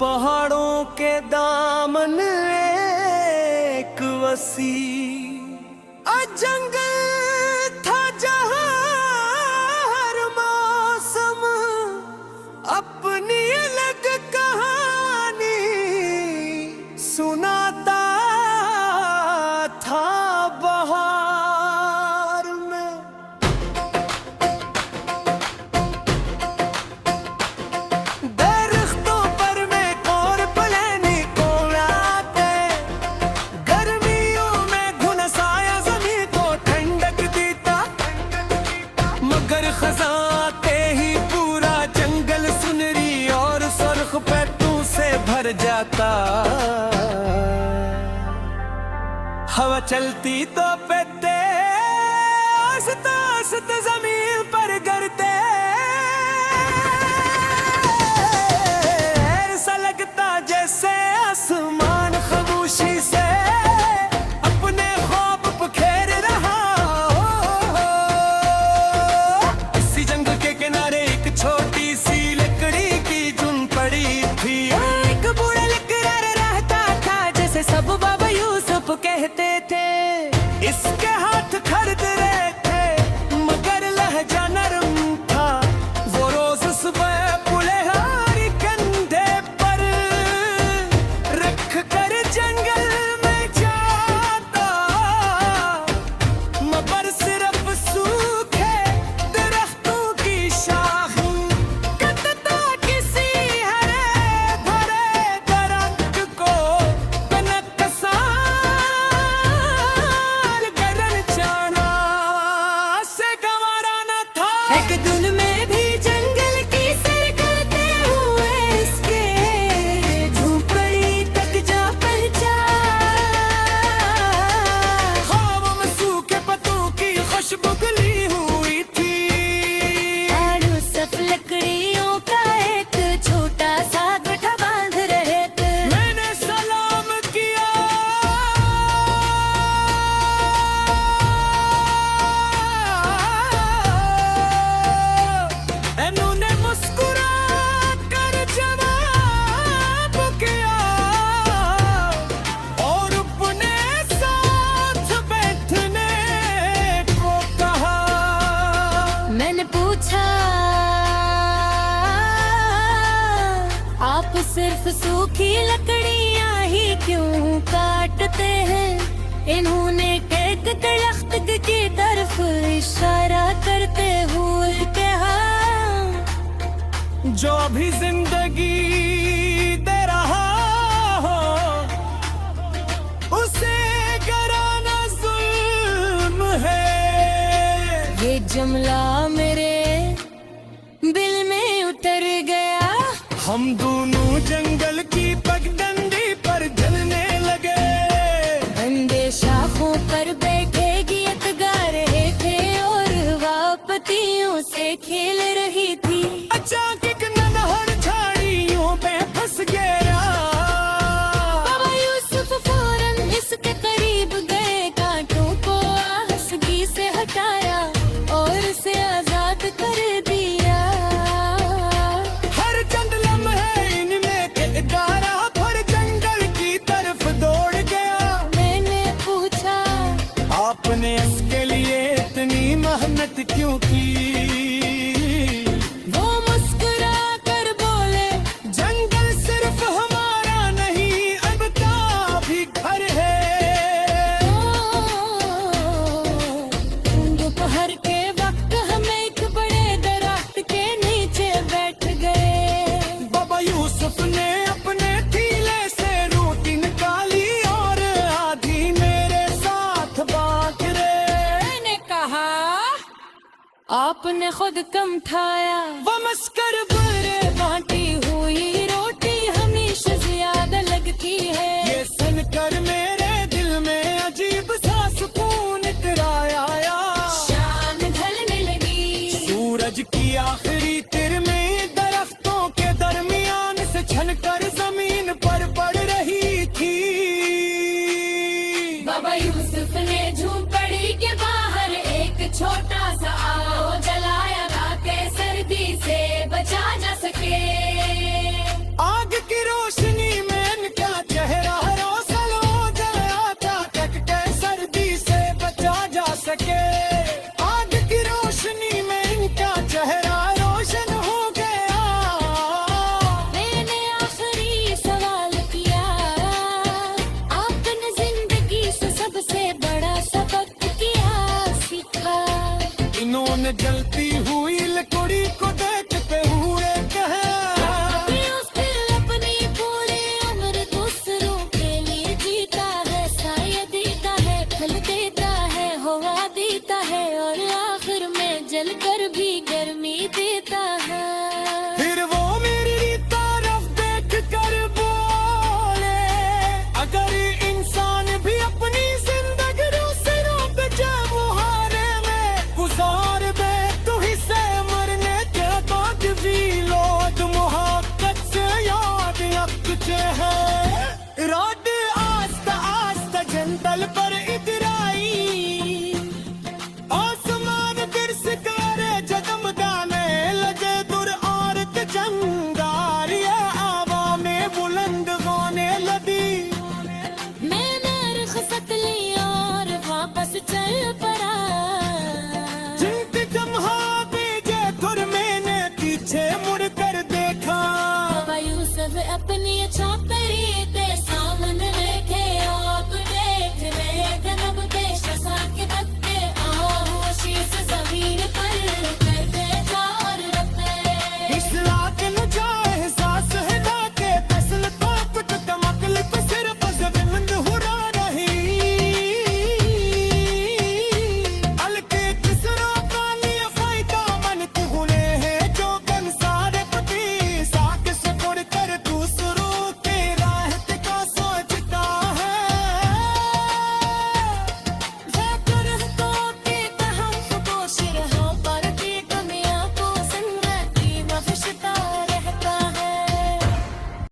पहाड़ों के दामन एक वसी जंगल था जहां हर मौसम अपनी अलग कहानी सुनाता था बहार में। दरख्तों पर में और पलेनी को आते, गर्मियों में घुनसाया जमीन को ठंडक देता, मगर खजाते ही पूरा जंगल सुनरी और सुर्ख पैटों से भर जाता। हवा चलती तो पत्ते आस्ते आस्ते जमीन पर गिरते, ऐसा लगता जैसे आसमान खामोशी से अपने ख्वाब बखेर रहा हो। इसी जंगल के किनारे एक छोटी सी लकड़ी की जुन पड़ी थी, एक बूढ़ा लकड़ा रहता था जैसे सब बाबा यूसुफ कहते थे। इसके हाथ खर्द रहे थे मगर लहजा नरम था, वो रोज सुबह पुलेहारी कंधे पर रख कर जंगल में जाता, मगर सिर्फ सूखे दरख्तों की शाख कटता किसी हरे भरे दरख्त को कनकसा एक दिन में भी जंगल की सैर करते हुए इसके झोपड़ी तक जा पहुंचा। ख्वाबों में सूखे पत्तों की खुशबू खिली हुई थी, सब लकड़ियों का एक छोटा सा गठा बांध रहे थे। मैंने सलाम किया, उन्होंने मुस्कुरा कर जवाब किया और अपने साथ बैठने को कहा। मैंने पूछा, आप सिर्फ सूखी लकड़ियां ही क्यों काटते हैं? इन्होंने एक दरख्त की तरफ इशारा करते हुए कहा, जो भी जिंदगी दे रहा हो उसे कराना जुल्म है। ये जुमला मेरे दिल में उतर गया। हम दोनों जंगल की पगडंडी पर जलने लगे, अंधे शाखों पर बैठे गीत गा रहे थे और हवा पत्तियों से खेल रही थी। अचानक नन्हर झाड़ियों पे फंस गया, बाबा यूसुफ फौरन इसके करीब गए, कांटों को हंसगी से हटाया और इसे आजाद कर दिया। हर चंद लम्हे इनमें के गारा भर जंगल की तरफ दौड़ गया। मैंने पूछा, आपने इसके लिए इतनी मेहनत क्यों की? वो मुस्कुरा कर बोले, जंगल सिर्फ हमारा नहीं अब का भी घर है। दोपहर के वक्त हम एक बड़े दरख्त के नीचे बैठ गए। बाबा यूसुफ ने अपने थीले से रोटी निकाली और आधी मेरे साथ बांट रहे। मैंने कहा, आपने खुद कम खाया। वो मस्कर भरे बांटी हुई रोटी हमेशा ज्यादा लगती है। ये सुनकर मेरे दिल में अजीब सा सुकून इतराया। शाम ढलने लगी, सूरज की आखिरी तिरछी दरख्तों के दरमियान से छनकर जमीन पर पड़ रही थी। बाबा यूसुफ ने झोपड़ी के बाहर एक छोटा सा आग जलाया ताकि सर्दी से बचा जा सके। आग की रोशनी जल